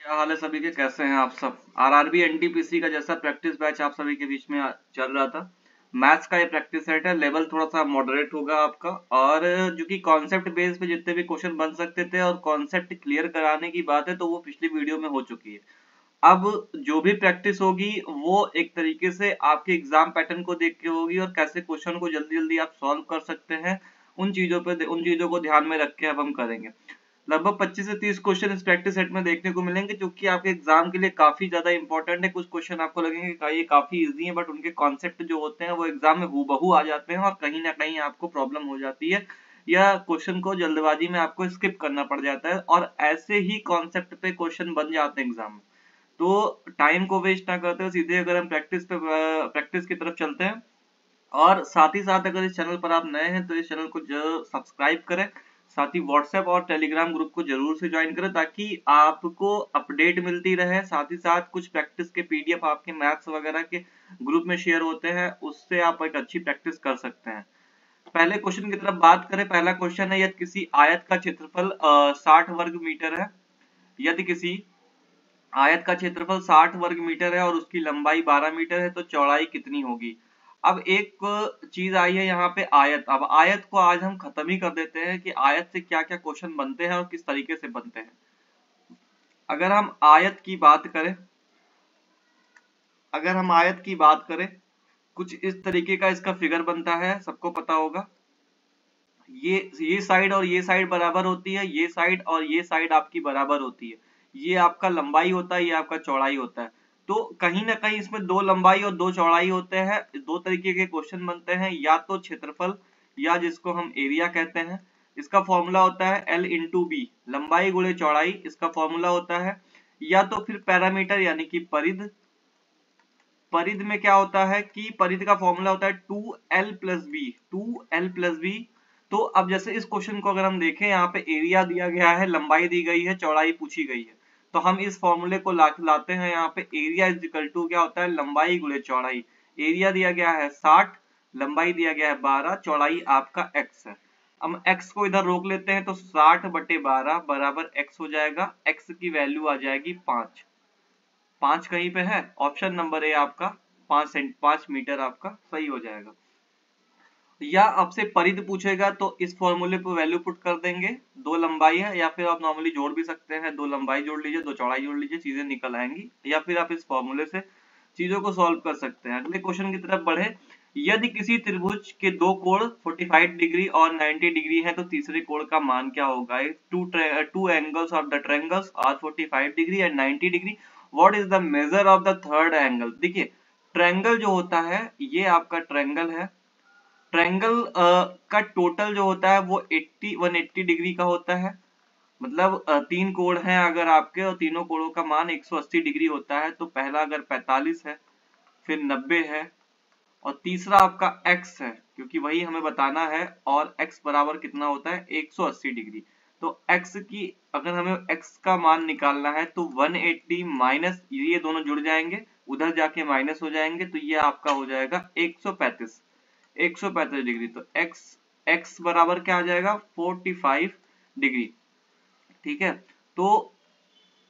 क्या हाल है सभी के, कैसे हैं आप सब। आरआरबी एनटीपीसी का जैसा प्रैक्टिस बैच आप सभी के बीच में चल रहा था। मैथ्स का ये प्रैक्टिस सेट है, लेवल थोड़ा सा मॉडरेट होगा आपका, और जो कि कॉन्सेप्ट बेस पे जितने भी क्वेश्चन बन सकते थे और कॉन्सेप्ट क्लियर कराने की बात है तो वो पिछली वीडियो में हो चुकी है। अब जो भी प्रैक्टिस होगी वो एक तरीके से आपके एग्जाम पैटर्न को देख के होगी, और कैसे क्वेश्चन को जल्दी जल्दी आप सॉल्व कर सकते हैं उन चीजों को ध्यान में रख के अब हम करेंगे। लगभग 25 से 30 क्वेश्चन इस प्रैक्टिस सेट में देखने को मिलेंगे, जो कि आपके एग्जाम के लिए काफी ज्यादा इंपॉर्टेंट है। कुछ क्वेश्चन आपको लगेंगे कि ये काफी इजी है, बट उनके कॉन्सेप्ट जो होते हैं वो एग्जाम में हूबहू आ जाते हैं, और कहीं ना कहीं आपको प्रॉब्लम हो जाती है, या क्वेश्चन को जल्दबाजी में आपको स्किप करना पड़ जाता है, और ऐसे ही कॉन्सेप्ट पे क्वेश्चन बन जाते हैं एग्जाम में। तो टाइम को वेस्ट ना करते हुए सीधे अगर हम प्रैक्टिस की तरफ चलते हैं, और साथ ही साथ अगर इस चैनल पर आप नए हैं तो इस चैनल को जरूर सब्सक्राइब करें। साथ ही व्हाट्सएप और टेलीग्राम ग्रुप को जरूर से ज्वाइन करें, ताकि आपको अपडेट मिलती रहे। साथ ही साथ कुछ प्रैक्टिस के पीडीएफ आपके मैथ्स वगैरह के ग्रुप में शेयर होते हैं, उससे आप एक अच्छी प्रैक्टिस कर सकते हैं। पहले क्वेश्चन की तरफ बात करें। पहला क्वेश्चन है, यदि किसी आयत का क्षेत्रफल 60 वर्ग मीटर है, यदि किसी आयत का क्षेत्रफल 60 वर्ग मीटर है और उसकी लंबाई 12 मीटर है, तो चौड़ाई कितनी होगी। अब एक चीज आई है यहाँ पे, आयत। अब आयत को आज हम खत्म ही कर देते हैं कि आयत से क्या क्या क्वेश्चन बनते हैं और किस तरीके से बनते हैं। अगर हम आयत की बात करें अगर हम आयत की बात करें, कुछ इस तरीके का इसका फिगर बनता है, सबको पता होगा। ये साइड और ये साइड बराबर होती है, ये साइड और ये साइड आपकी बराबर होती है। ये आपका लंबाई होता है, ये आपका चौड़ाई होता है। तो कहीं ना कहीं इसमें दो लंबाई और दो चौड़ाई होते हैं। दो तरीके के क्वेश्चन बनते हैं, या तो क्षेत्रफल, या जिसको हम एरिया कहते हैं। इसका फॉर्मूला होता है L इंटू बी, लंबाई गुणे चौड़ाई, इसका फॉर्मूला होता है। या तो फिर पैरामीटर यानी कि परिध। परिध में क्या होता है कि परिध का फॉर्मूला होता है 2L plus B, 2L plus B. तो अब जैसे इस क्वेश्चन को अगर हम देखें, यहाँ पे एरिया दिया गया है, लंबाई दी गई है, चौड़ाई पूछी गई है, तो हम इस फॉर्मूले को लाते हैं। यहाँ पे एरिया इज इक्वल टू क्या होता है, लंबाई गुणे चौड़ाई। एरिया दिया गया है 60, लंबाई दिया गया है 12, चौड़ाई आपका x है। हम x को इधर रोक लेते हैं, तो 60/12 बराबर x हो जाएगा। x की वैल्यू आ जाएगी 5। 5 कहीं पे है, ऑप्शन नंबर ए आपका 5 मीटर आपका सही हो जाएगा। या आपसे परिध पूछेगा तो इस फॉर्मूले पे वैल्यू पुट कर देंगे। दो लंबाई है, या फिर आप नॉर्मली जोड़ भी सकते हैं, दो लंबाई जोड़ लीजिए, दो चौड़ाई जोड़ लीजिए, चीजें निकल आएंगी। या फिर आप इस फॉर्मूले से चीजों को सॉल्व कर सकते हैं। अगले क्वेश्चन की तरफ बढ़े। यदि किसी त्रिभुज के दो कोण 45 डिग्री और 90 डिग्री है, तो तीसरे कोण का मान क्या होगा। Two angles of the triangles are 45 degree and 90 degree. What is the measure of the third angle. देखिए, ट्रायंगल जो होता है, ये आपका ट्रायंगल है। ट्रायंगल का टोटल जो होता है वो 180 डिग्री का होता है। मतलब तीन कोण हैं अगर आपके, और तीनों कोणों का मान 180 डिग्री होता है। तो पहला अगर 45 है, फिर 90 है, और तीसरा आपका x है, क्योंकि वही हमें बताना है। और x बराबर कितना होता है, 180 डिग्री। तो x की, अगर हमें x का मान निकालना है, तो 180 माइनस ये दोनों जुड़ जाएंगे, उधर जाके माइनस हो जाएंगे, तो ये आपका हो जाएगा 135 डिग्री। तो x बराबर क्या आ जाएगा, 45 डिग्री। ठीक है, तो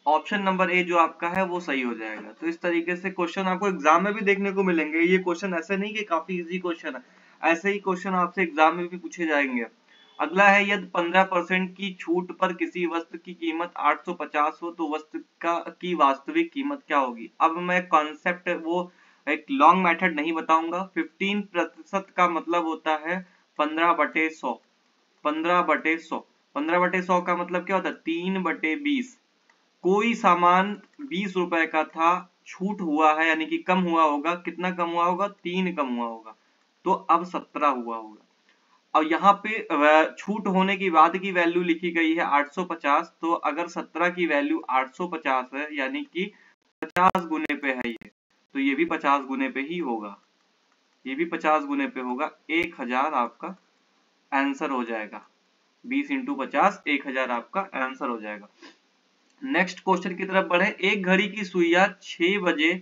ऑप्शन नंबर ए जो आपका है वो सही हो जाएगा। तो इस तरीके से क्वेश्चन आपको एग्जाम में भी देखने को मिलेंगे। ये क्वेश्चन ऐसे नहीं कि काफी इजी क्वेश्चन है, ऐसे ही क्वेश्चन आपसे एग्जाम में भी पूछे जाएंगे। अगला है, यदि 15% की छूट पर किसी वस्तु की कीमत 850 हो, तो वस्तु की वास्तविक कीमत क्या होगी। अब मैं कॉन्सेप्ट वो एक लॉन्ग मेथड नहीं बताऊंगा। 15% का मतलब होता है 15/100। 15/100, 15/100 का मतलब क्या होता है, 3/20। कोई सामान 20 रुपए का था, छूट हुआ है, यानी कि कम हुआ होगा। कितना कम हुआ होगा, 3 कम हुआ होगा, तो अब 17 हुआ होगा। और यहाँ पे छूट होने की बाद की वैल्यू लिखी गई है 850। तो अगर 17 की वैल्यू 850 है, यानी कि 50 गुने पे है ये, तो ये भी 50 गुने पे ही होगा। ये भी 50 गुने पे होगा। 1000 आपका आंसर हो जाएगा। 20 इंटू 50, 1000 आपका आंसर हो जाएगा। नेक्स्ट क्वेश्चन की तरफ बढ़े। एक घड़ी की सुइयां 6 बजे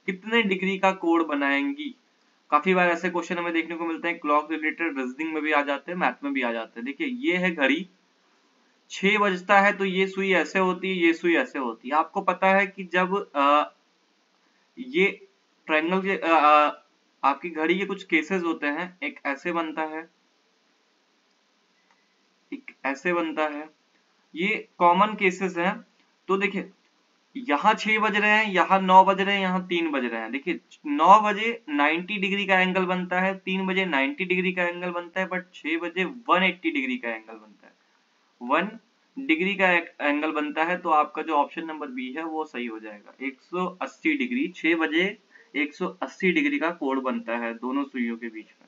कितने डिग्री का कोण बनाएंगी। काफी बार ऐसे क्वेश्चन हमें देखने को मिलते हैं, क्लॉक रिलेटेड रीजनिंग में भी आ जाते हैं, मैथ में भी आ जाते हैं। देखिए, ये है घड़ी, 6 बजता है तो ये सुई ऐसे होती है, ये सुई ऐसे होती है। आपको पता है कि जब ये ट्रायंगल के आपकी घड़ी के कुछ केसेस होते हैं, एक ऐसे बनता है, एक ऐसे बनता है, ये कॉमन केसेस हैं। तो देखिए यहाँ 6 बज रहे हैं, यहाँ 9 बज रहे हैं, यहाँ 3 बज रहे हैं। देखिए 9 बजे 90 डिग्री का एंगल बनता है, 3 बजे 90 डिग्री का एंगल बनता है, बट 6 बजे 180 डिग्री का एंगल बनता है, 1 डिग्री का एंगल बनता है। तो आपका जो ऑप्शन नंबर बी है वो सही हो जाएगा। 180 डिग्री, 6 बजे 180 डिग्री का कोण बनता है दोनों सुइयों के बीच में।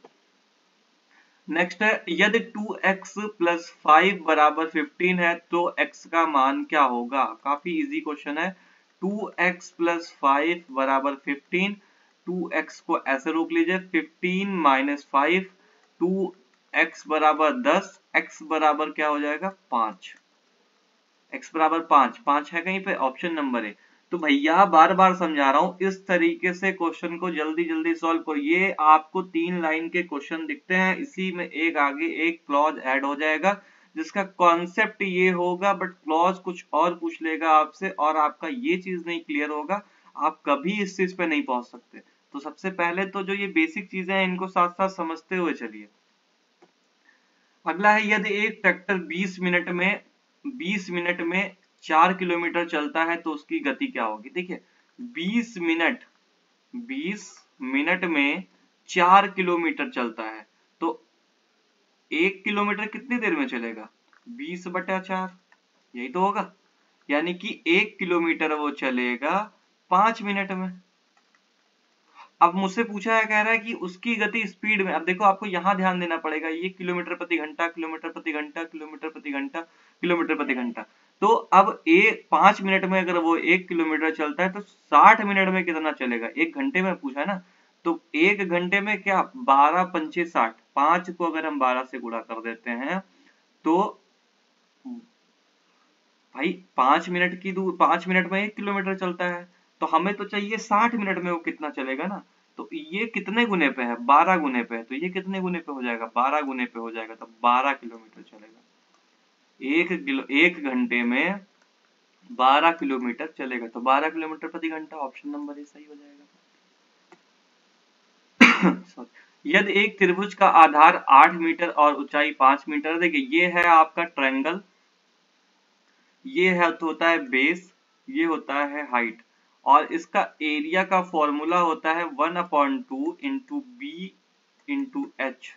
नेक्स्ट है, यदि 2x प्लस 5 बराबर 15 है तो x का मान क्या होगा। काफी इजी क्वेश्चन है। 2x प्लस 5 बराबर 15, 2x को ऐसे रोक लीजिए, 15 माइनस 5, 2x बराबर 10, x बराबर क्या हो जाएगा 5, x बराबर 5, 5 है कहीं पे, ऑप्शन नंबर है। तो भैया बार बार समझा रहा हूं, इस तरीके से क्वेश्चन को जल्दी जल्दी सॉल्व करो। ये आपको 3 लाइन के क्वेश्चन दिखते हैं, इसी में एक आगे एक क्लॉज ऐड हो जाएगा जिसका कॉन्सेप्ट ये होगा, बट क्लॉज कुछ और पूछ लेगा आपसे और आपका ये चीज नहीं क्लियर होगा, आप कभी इस चीज पे नहीं पहुंच सकते। तो सबसे पहले तो जो ये बेसिक चीजें हैं इनको साथ साथ समझते हुए चलिए। अगला है, यदि एक ट्रैक्टर 20 मिनट में 4 किलोमीटर चलता है तो उसकी गति क्या होगी। देखिए 20 मिनट 20 मिनट में 4 किलोमीटर चलता है तो 1 किलोमीटर कितनी देर में चलेगा, 20/4, यही तो होगा। यानी कि 1 किलोमीटर वो चलेगा 5 मिनट में। अब मुझसे पूछा है, कह रहा है कि उसकी गति स्पीड में। अब देखो आपको यहां ध्यान देना पड़ेगा, ये किलोमीटर प्रति घंटा, किलोमीटर प्रति घंटा, किलोमीटर प्रति घंटा, किलोमीटर प्रति घंटा। तो अब 5 मिनट में अगर वो 1 किलोमीटर चलता है तो 60 मिनट में कितना चलेगा, 1 घंटे में पूछा है ना। तो 1 घंटे में क्या, 12 पंचे 60, 5 को अगर हम 12 से गुणा कर देते हैं तो भाई 5 मिनट की दूर, 5 मिनट में 1 किलोमीटर चलता है, तो हमें तो चाहिए 60 मिनट में वो कितना चलेगा ना। तो ये कितने गुने पे है, 12 गुने पे है, तो ये कितने गुने पे हो जाएगा, 12 गुने पे हो जाएगा, तो 12 किलोमीटर चलेगा। 1 घंटे में 12 किलोमीटर चलेगा, तो 12 किलोमीटर प्रति घंटा, ऑप्शन नंबर ए सही हो जाएगा। यदि एक त्रिभुज का आधार 8 मीटर और ऊंचाई 5 मीटर, देखिए ये है आपका ट्रायंगल, ये है तो होता है बेस, ये होता है हाइट, और इसका एरिया का फॉर्मूला होता है 1/2 इंटू बी इंटू एच।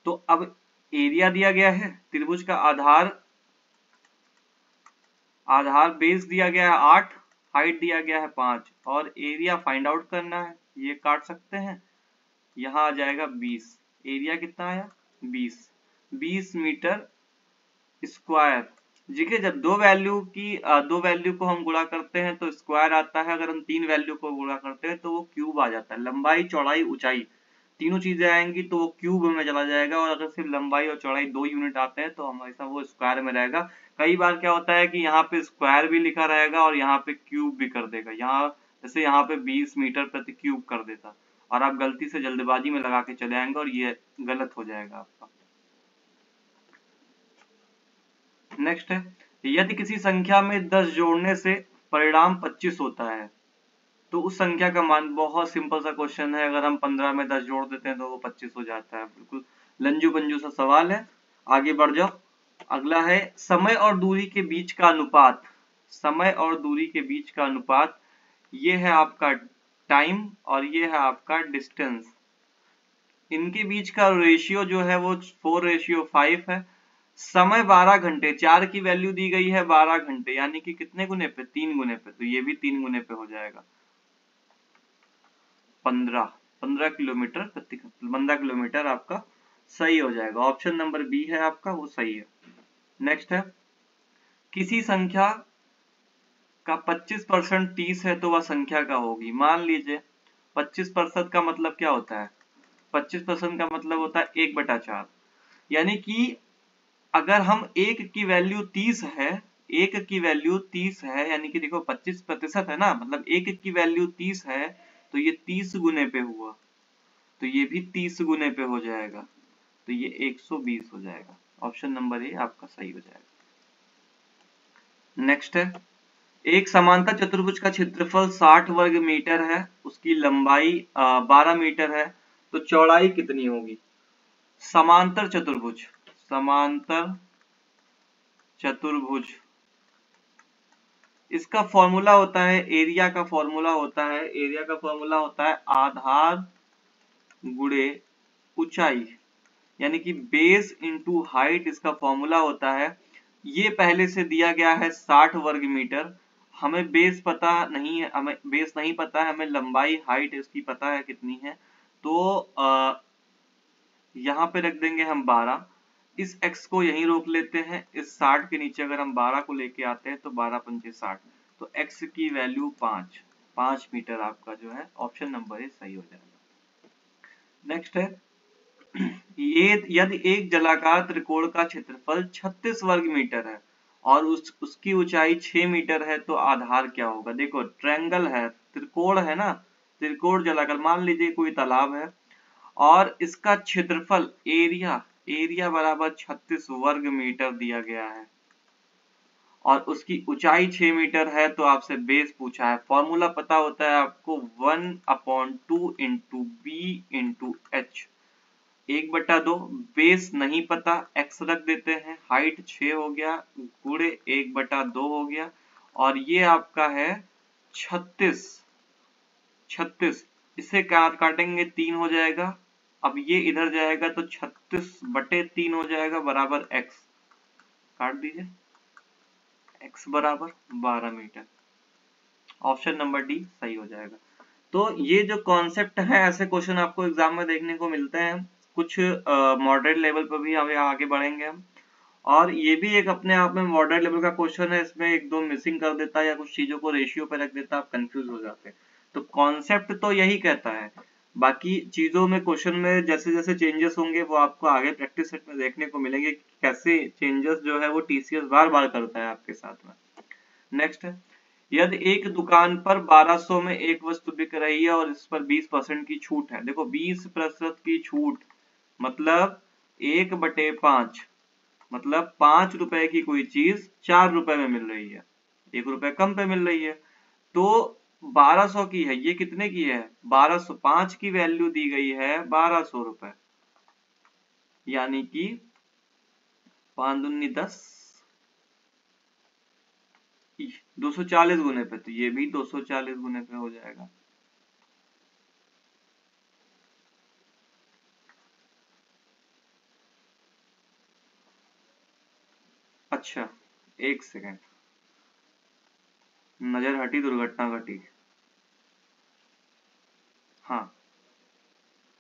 तो अब एरिया दिया गया है, त्रिभुज का आधार बेस दिया गया है 8, हाइट दिया गया है 5 और एरिया फाइंड आउट करना है। ये काट सकते हैं, यहाँ आ जाएगा 20, एरिया कितना आया 20 मीटर स्क्वायर। देखिए जब दो वैल्यू को हम गुणा करते हैं तो स्क्वायर आता है, अगर हम 3 वैल्यू को गुणा करते हैं तो वो क्यूब आ जाता है। लंबाई चौड़ाई ऊंचाई तीनों चीजें आएंगी तो वो क्यूब में चला जाएगा, और अगर सिर्फ लंबाई और चौड़ाई 2 यूनिट आते हैं तो हमेशा वो स्क्वायर में रहेगा। कई बार क्या होता है कि यहाँ पे स्क्वायर भी लिखा रहेगा और यहाँ पे क्यूब भी कर देगा, यहाँ जैसे यहाँ पे 20 मीटर प्रति क्यूब कर देता, और आप गलती से जल्दबाजी में लगा के चले आएंगे और ये गलत हो जाएगा आपका। नेक्स्ट है, यदि किसी संख्या में 10 जोड़ने से परिणाम 25 होता है तो उस संख्या का मान, बहुत सिंपल सा क्वेश्चन है, अगर हम 15 में 10 जोड़ देते हैं तो वो 25 हो जाता है। बिल्कुल लंजू पंजू सा सवाल है, आगे बढ़ जाओ। अगला है, समय और दूरी के बीच का अनुपात, समय और दूरी के बीच का अनुपात, ये है आपका टाइम और ये है आपका डिस्टेंस। इनके बीच का रेशियो जो है वो 4:5 है। समय 12 घंटे, 4 की वैल्यू दी गई है 12 घंटे, यानी कि कितने गुने पे, 3 गुने पे, तो ये भी 3 गुने पे हो जाएगा। 15 किलोमीटर 15 किलोमीटर आपका सही हो जाएगा, ऑप्शन नंबर बी है आपका, वो सही है। नेक्स्ट है, किसी संख्या का 25% 30 है तो वह संख्या का होगी। मान लीजिए 25% का मतलब क्या होता है, 25% का मतलब होता है 1/4, यानी कि अगर हम एक की वैल्यू 30 है, एक की वैल्यू 30 है, यानी कि देखो 25% है ना, मतलब एक की वैल्यू 30 है तो ये 30 गुने पे हुआ, तो ये भी 30 गुने पे हो जाएगा, तो ये 120 हो जाएगा। ऑप्शन नंबर ए आपका सही हो जाएगा। नेक्स्ट है, एक समांतर चतुर्भुज का क्षेत्रफल 60 वर्ग मीटर है, उसकी लंबाई 12 मीटर है, तो चौड़ाई कितनी होगी? समांतर चतुर्भुज, समांतर चतुर्भुज, इसका फॉर्मूला होता है, एरिया का फॉर्मूला होता है, एरिया का फॉर्मूला होता है आधार गुणे ऊंचाई, यानी कि बेस इंटू हाइट इसका फॉर्मूला होता है। ये पहले से दिया गया है 60 वर्ग मीटर, हमें बेस पता नहीं है, हमें बेस नहीं पता है, हमें लंबाई हाइट इसकी पता है कितनी है, तो यहाँ पे रख देंगे हम 12, इस x को यहीं रोक लेते हैं, इस 60 के नीचे अगर हम 12 को लेके आते हैं तो 12 पंचे 60, तो x की वैल्यू 5 मीटर आपका जो है ऑप्शन नंबर ए सही हो जाएगा। नेक्स्ट है, ये यदि एक जलाकार त्रिकोण का क्षेत्रफल 36 वर्ग मीटर है और उसकी ऊंचाई 6 मीटर है, तो आधार क्या होगा? देखो ट्रायंगल है, त्रिकोण है ना, त्रिकोण जलाकार, मान लीजिए कोई तालाब है और इसका क्षेत्रफल एरिया बराबर 36 वर्ग मीटर दिया गया है और उसकी ऊंचाई 6 मीटर है, तो आपसे बेस पूछा है। फॉर्मूला पता होता है आपको 1/2 into B into H, 1/2, base नहीं पता, x रख देते हैं, हाइट 6 हो गया गुणे 1/2 हो गया, और ये आपका है 36, इसे काटेंगे 3 हो जाएगा, अब ये इधर जाएगा तो 36/3 हो जाएगा बराबर x, काट दीजिए, x बराबर 12 मीटर, ऑप्शन नंबर डी सही हो जाएगा। तो ये जो कॉन्सेप्ट है, ऐसे क्वेश्चन आपको एग्जाम में देखने को मिलते हैं, कुछ मॉडरेट लेवल पर भी हमें आगे बढ़ेंगे हम, और ये भी एक अपने आप में मॉडरेट लेवल का क्वेश्चन है, इसमें एक दो मिसिंग कर देता है या कुछ चीजों को रेशियो पे रख देता है, आप कंफ्यूज हो जाते हैं। तो कॉन्सेप्ट तो यही कहता है, बाकी चीजों में क्वेश्चन में जैसे जैसे चेंजेस होंगे वो आपको आगे प्रैक्टिस सेट में देखने को मिलेंगे, कैसे चेंजेस जो है वो टीसीएस बार बार करता है आपके साथ में। नेक्स्ट है, यदि एक दुकान पर 1200 में एक वस्तु बिक रही है और इस पर 20% की छूट है, देखो 20% की छूट मतलब 1/5, मतलब 5 रुपए की कोई चीज 4 रुपए में मिल रही है, 1 रुपए कम पे मिल रही है, तो 1200 की है, ये कितने की है? 1200, 5 की वैल्यू दी गई है 1200 रुपए, यानी कि 5 दूनी 10, 240 गुने पे, तो ये भी 240 गुने पे हो जाएगा। अच्छा, एक सेकेंड, नजर हटी, दुर्घटना घटी। हाँ,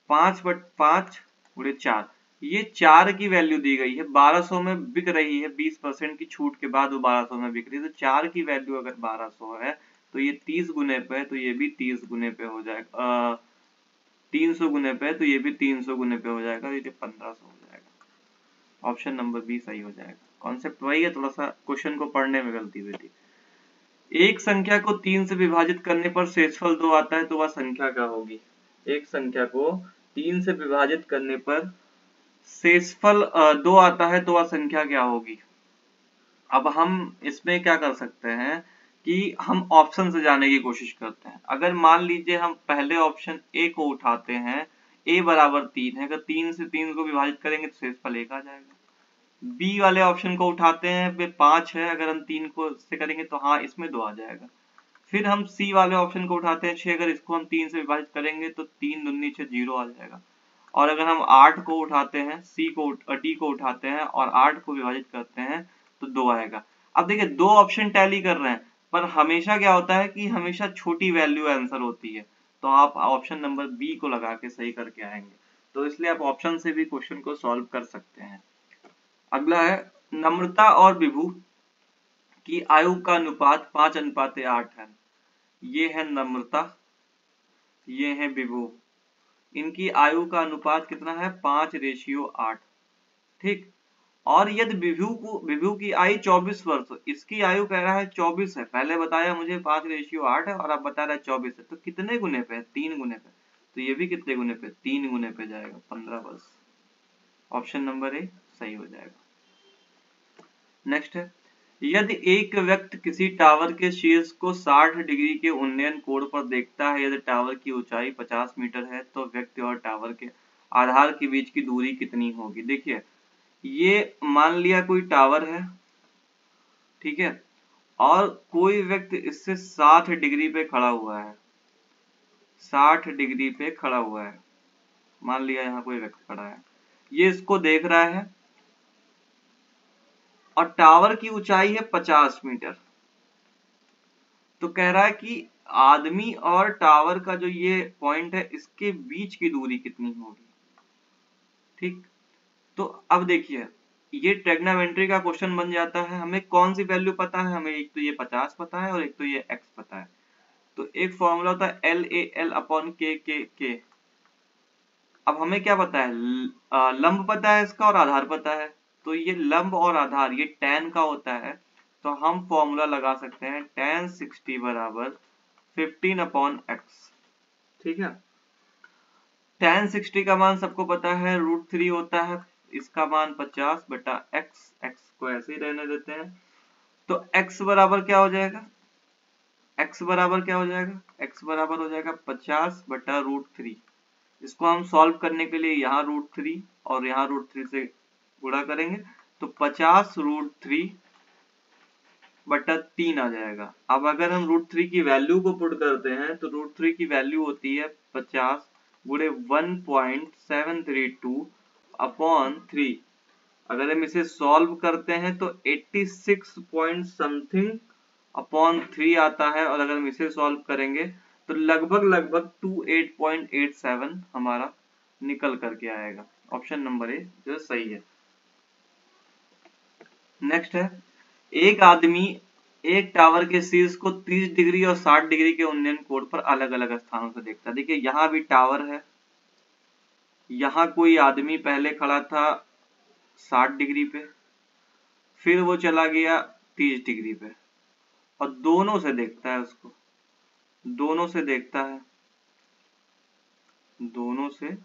5/5 × 4, ये 4 की वैल्यू दी गई है, 1200 में बिक रही है, 20% की छूट के बाद वो 1200 में बिक रही है, तो 4 की वैल्यू अगर 1200 है तो ये 30 गुने पे है, तो ये भी 30 गुने पे हो जाएगा, 300 गुने पे है तो ये भी 300 गुने पे हो जाएगा, ये 1500 हो जाएगा, ऑप्शन नंबर बी सही हो जाएगा। कॉन्सेप्ट वही है, थोड़ा सा क्वेश्चन को पढ़ने में गलती हुई थी। एक संख्या को 3 से विभाजित करने पर शेषफल 2 आता है, तो वह संख्या क्या होगी? एक संख्या को 3 से विभाजित करने पर शेषफल 2 आता है, तो वह संख्या क्या होगी? अब हम इसमें क्या कर सकते हैं कि हम ऑप्शन से जाने की कोशिश करते हैं। अगर मान लीजिए हम पहले ऑप्शन ए को उठाते हैं, a बराबर 3 है, अगर 3 से 3 को विभाजित करेंगे तो शेषफल 1 आ जाएगा। बी वाले ऑप्शन को उठाते हैं, पे 5 है, अगर हम 3 को से करेंगे तो हाँ इसमें 2 आ जाएगा। फिर हम सी वाले ऑप्शन को उठाते हैं 6, अगर इसको हम 3 से विभाजित करेंगे तो 3 दूनी 6, 0 आ जाएगा। और अगर हम 8 को उठाते हैं, डी को उठाते हैं और 8 को विभाजित करते हैं तो 2 आएगा। अब देखिए दो ऑप्शन टैली कर रहे हैं, पर हमेशा क्या होता है कि हमेशा छोटी वैल्यू आंसर होती है, तो आप ऑप्शन नंबर बी को लगा के सही करके आएंगे, तो इसलिए आप ऑप्शन से भी क्वेश्चन को सॉल्व कर सकते हैं। अगला है, नम्रता और विभू की आयु का अनुपात 5:8 है। ये है नम्रता, ये है विभू, इनकी आयु का अनुपात कितना है? 5:8। ठीक, और यदि विभू की आयु 24 वर्ष, इसकी आयु कह रहा है 24 है, पहले बताया मुझे 5:8 है और अब बता रहा है 24 है, तो कितने गुने पे है? 3 गुने पे, तो ये भी कितने गुने पे? 3 गुने पे जाएगा, 15 वर्ष, ऑप्शन नंबर ए सही हो जाएगा। नेक्स्ट है, यदि एक व्यक्ति किसी टावर के शीर्ष को 60 डिग्री के उन्नयन कोण पर देखता है, यदि टावर की ऊंचाई 50 मीटर है तो व्यक्ति और टावर के आधार के बीच की दूरी कितनी होगी। देखिए, ये मान लिया कोई टावर है, ठीक है, और कोई व्यक्ति इससे 60 डिग्री पे खड़ा हुआ है, 60 डिग्री पे खड़ा हुआ है, मान लिया यहाँ कोई व्यक्ति खड़ा है, ये इसको देख रहा है और टावर की ऊंचाई है 50 मीटर। तो कह रहा है कि आदमी और टावर का जो ये पॉइंट है इसके बीच की दूरी कितनी होगी। ठीक, तो अब देखिए, ये ट्रिग्नोमेट्री का क्वेश्चन बन जाता है। हमें कौन सी वैल्यू पता है, हमें एक तो ये 50 पता है और एक तो ये x पता है। तो एक फॉर्मूला होता है LAL अपॉन के। अब हमें क्या पता है, लंब पता है इसका और आधार पता है। तो ये लंब और आधार ये tan का होता है, तो हम फॉर्मूला लगा सकते हैं tan 60 बराबर 15 अपॉन x। ठीक है, tan 60 का मान सबको पता है √3 होता है, इसका मान 50 बटा x को ऐसे ही रहने देते हैं। तो x बराबर क्या हो जाएगा, x बराबर क्या हो जाएगा, x बराबर हो जाएगा 50 बटा √3। इसको हम सॉल्व करने के लिए यहाँ √3 और यहाँ √3 से गुणा करेंगे तो 50 √3 बटा 3 आ जाएगा। अब अगर हम √3 की वैल्यू को पुट करते हैं तो √3 की वैल्यू होती है 50 गुणे 1.732 अपॉन 3। अगर हम इसे सॉल्व करते हैं तो 86 पॉइंट समथिंग अपॉन 3 आता है, और अगर हम इसे सॉल्व करेंगे तो लगभग 28.87 हमारा निकल करके आएगा। ऑप्शन नंबर ए जो सही है। नेक्स्ट है, एक आदमी एक टावर के शीर्ष को 30 डिग्री और 60 डिग्री के उन्नयन कोण पर अलग अलग स्थानों से देखता है। देखिए, यहाँ भी टावर है, यहाँ कोई आदमी पहले खड़ा था 60 डिग्री पे, फिर वो चला गया 30 डिग्री पे और दोनों से देखता है उसको, दोनों से देखता है, दोनों से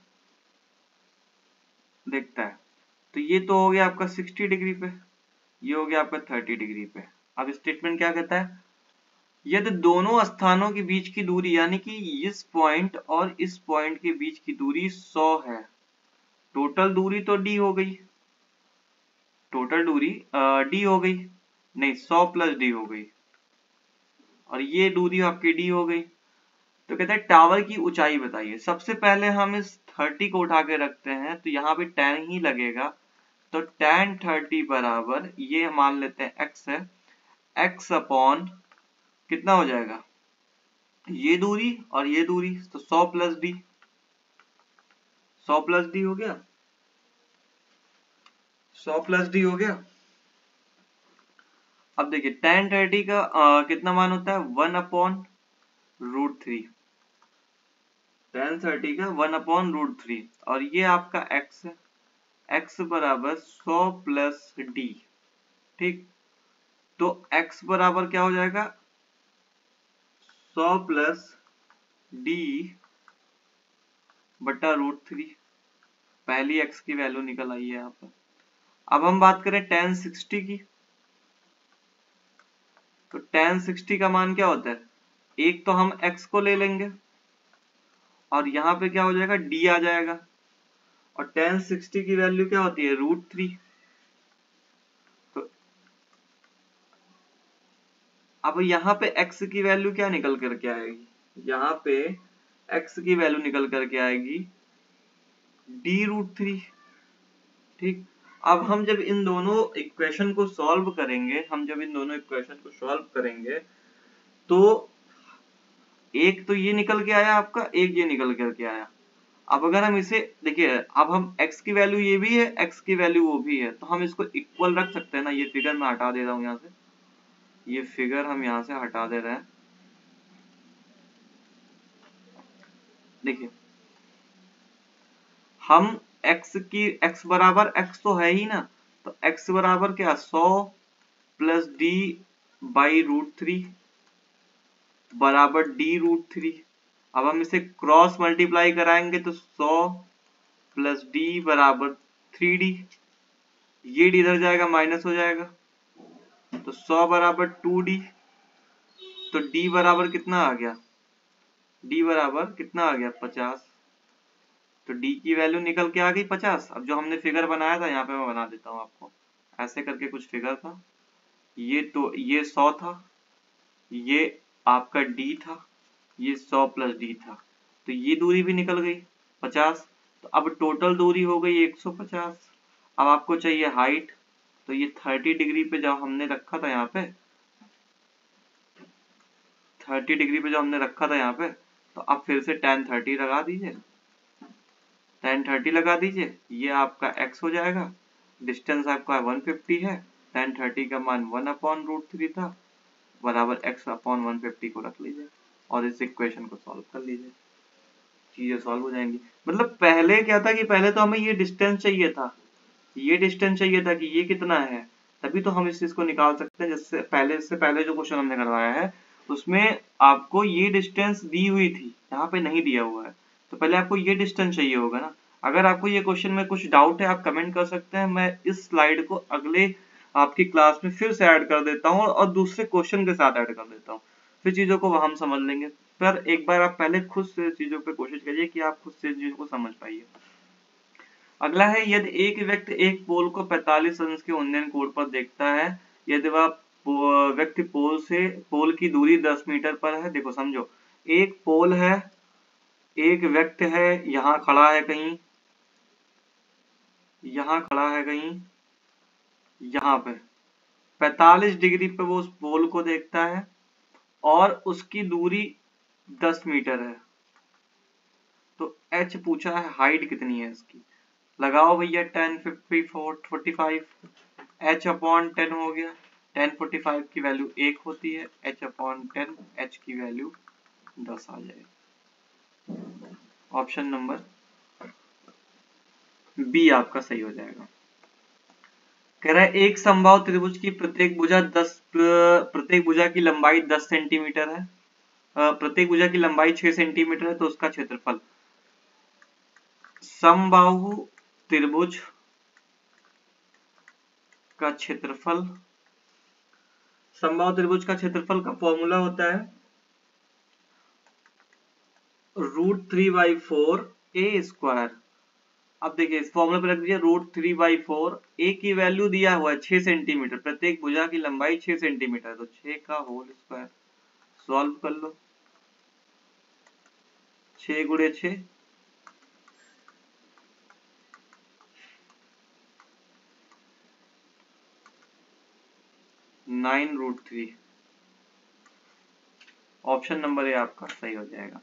देखता है। तो ये तो हो गया आपका 60 डिग्री पे, ये हो गया आपका 30 डिग्री पे। अब स्टेटमेंट क्या कहता है, यदि दोनों स्थानों के बीच की दूरी यानी कि इस पॉइंट और इस पॉइंट के बीच की दूरी 100 है, टोटल दूरी तो d हो गई, टोटल दूरी d हो गई, नहीं 100 प्लस d हो गई, और ये दूरी आपकी d हो गई। तो कहते हैं टावर की ऊंचाई बताइए। सबसे पहले हम इस 30 को उठा के रखते हैं तो यहाँ पे tan ही लगेगा, तो tan 30 बराबर ये मान लेते हैं x है, x अपॉन कितना हो जाएगा, ये दूरी और ये दूरी, तो 100 प्लस डी, 100 प्लस डी हो गया, 100 प्लस डी हो गया। अब देखिए tan 30 का कितना मान होता है 1 अपॉन √3, tan 30 का 1 अपॉन √3, और ये आपका x है, x बराबर 100 प्लस डी। ठीक, तो x बराबर क्या हो जाएगा 100 प्लस डी बटा √3, पहली x की वैल्यू निकल आई है यहाँ पर। अब हम बात करें tan 60 की, तो tan 60 का मान क्या होता है, एक तो हम x को ले लेंगे और यहाँ पे क्या हो जाएगा d आ जाएगा, और tan 60 की वैल्यू क्या होती है √3। तो अब यहाँ पे x की वैल्यू क्या निकल करके आएगी, यहाँ पे x की वैल्यू निकल करके आएगी d√3। ठीक, अब हम जब इन दोनों इक्वेशन को सॉल्व करेंगे, हम जब इन दोनों इक्वेशन को सॉल्व करेंगे तो एक तो ये निकल के आया आपका, एक ये निकल करके आया। अब अगर हम इसे देखिए, अब हम x की वैल्यू ये भी है, x की वैल्यू वो भी है, तो हम इसको इक्वल रख सकते हैं ना। ये फिगर मैं हटा दे रहा हूँ यहाँ से, ये फिगर हम यहाँ से हटा दे रहे हैं। देखिए, हम x बराबर x तो है ही ना, तो x बराबर क्या 100 प्लस डी बाई √3 बराबर d√3। अब हम इसे क्रॉस मल्टीप्लाई कराएंगे तो 100 प्लस डी बराबर 3d, ये डी इधर जाएगा माइनस हो जाएगा, तो 100 बराबर 2d, तो d बराबर कितना आ गया, d बराबर कितना आ गया 50। तो d की वैल्यू निकल के आ गई 50। अब जो हमने फिगर बनाया था यहाँ पे मैं बना देता हूँ आपको, ऐसे करके कुछ फिगर था, ये तो ये 100 था, ये आपका d था, ये 100 प्लस d था, तो ये दूरी भी निकल गई 50। तो अब टोटल दूरी हो गई 150। अब आपको चाहिए हाइट, तो ये 30 डिग्री पे जब हमने रखा था यहाँ पे, 30 डिग्री पे जो हमने रखा था यहाँ पे, तो अब फिर से tan 30 लगा दीजिए, tan 30 लगा दीजिए, ये आपका x हो जाएगा, डिस्टेंस आपका 150 है, tan 30 का मान 1/√3 था, बराबर x/150 को रख लीजिए और इस इक्वेशन को सॉल्व कर लीजिए, चीजें सॉल्व हो जाएंगी। मतलब पहले क्या था कि पहले तो हमें ये डिस्टेंस चाहिए था, ये डिस्टेंस चाहिए था कि ये कितना है, तभी तो हम इस चीज को निकाल सकते हैं। इससे पहले जो क्वेश्चन हमने करवाया है उसमें आपको ये डिस्टेंस दी हुई थी, यहाँ पे नहीं दिया हुआ है, तो पहले आपको ये डिस्टेंस चाहिए होगा ना। अगर आपको ये क्वेश्चन में कुछ डाउट है आप कमेंट कर सकते हैं, मैं इस स्लाइड को अगले आपकी क्लास में फिर से ऐड कर देता हूँ और दूसरे क्वेश्चन के साथ ऐड कर देता हूँ, फिर चीजों को हम समझ लेंगे। पर एक बार आप पहले खुद से चीजों पे कोशिश करिए कि आप खुद से चीजों को समझ पाइए। अगला है, यदि एक व्यक्ति एक पोल को 45 अंश के उन्नयन कोण पर देखता है, यदि वह व्यक्ति पोल की दूरी 10 मीटर पर है। देखो समझो, एक पोल है, एक व्यक्ति है, यहाँ खड़ा है कहीं, यहाँ खड़ा है कहीं, यहाँ पे 45 डिग्री पे वो उस पोल को देखता है और उसकी दूरी 10 मीटर है। तो h पूछा है, हाइट कितनी है इसकी, लगाओ भैया 10 54 45, h/10 हो गया, 10 45 की वैल्यू 1 होती है, h/10 h की वैल्यू 10 आ जाएगी। ऑप्शन नंबर बी आपका सही हो जाएगा। कह रहा है एक समबाहु त्रिभुज की प्रत्येक भुजा की लंबाई 10 सेंटीमीटर है, प्रत्येक भुजा की लंबाई 6 सेंटीमीटर है, तो उसका क्षेत्रफल। समबाहु त्रिभुज का क्षेत्रफल, समबाहु त्रिभुज का क्षेत्रफल का फॉर्मूला होता है √3/4 a स्क्वायर। अब देखिए इस फॉर्मूले पर रख दीजिए √3/4, a की वैल्यू दिया हुआ है 6 सेंटीमीटर, प्रत्येक भुजा की लंबाई 6 सेंटीमीटर, तो 6 का होल स्क्वायर। सॉल्व कर लो, 6 गुणे 6 9√3। ऑप्शन नंबर ए आपका सही हो जाएगा।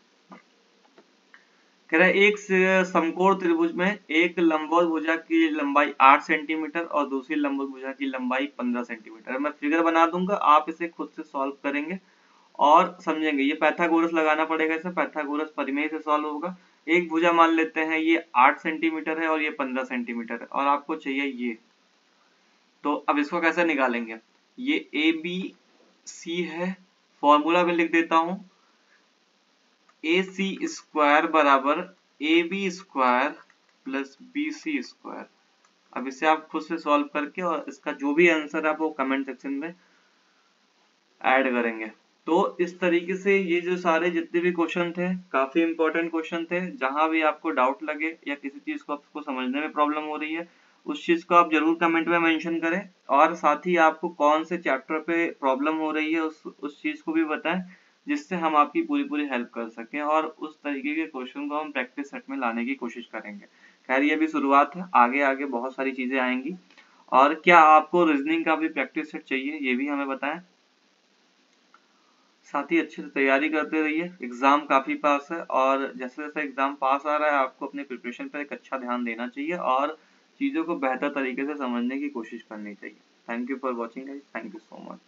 कह रहा है एक समकोण त्रिभुज में एक लंबवत भुजा की लंबाई 8 सेंटीमीटर और दूसरी लंबवत भुजा की लंबाई 15 सेंटीमीटर है। मैं फिगर बना दूंगा, आप इसे खुद से सॉल्व करेंगे और समझेंगे। ये पाइथागोरस लगाना पड़ेगा, इसे पाइथागोरस प्रमेय से सॉल्व होगा। एक भुजा मान लेते हैं ये 8 सेंटीमीटर है और ये 15 सेंटीमीटर है और आपको चाहिए ये, तो अब इसको कैसे निकालेंगे। ये ए बी सी है, फॉर्मूला में लिख देता हूं, ए सी स्क्वायर बराबर A B square plus B C square. अब इसे आप खुद से सॉल्व करके और इसका जो भी आंसर है आप वो कमेंट सेक्शन में ऐड करेंगे। तो इस तरीके से ये जो सारे जितने भी क्वेश्चन थे काफी इंपॉर्टेंट क्वेश्चन थे। जहां भी आपको डाउट लगे या किसी चीज को आपको समझने में प्रॉब्लम हो रही है उस चीज को आप जरूर कमेंट में मेंशन करें और साथ ही आपको कौन से चैप्टर पे प्रॉब्लम हो रही है उस चीज को भी बताएं, जिससे हम आपकी पूरी हेल्प कर सकें और उस तरीके के क्वेश्चन को हम प्रैक्टिस सेट में लाने की कोशिश करेंगे। खैर ये भी शुरुआत है, आगे आगे बहुत सारी चीजें आएंगी। और क्या आपको रीजनिंग का भी प्रैक्टिस सेट चाहिए ये भी हमें बताएं। साथ ही अच्छे से तैयारी करते रहिए, एग्जाम काफी पास है और जैसे जैसे एग्जाम पास आ रहा है आपको अपने प्रिपरेशन पर एक अच्छा ध्यान देना चाहिए और चीजों को बेहतर तरीके से समझने की कोशिश करनी चाहिए। Thank you for watching guys, thank you so much.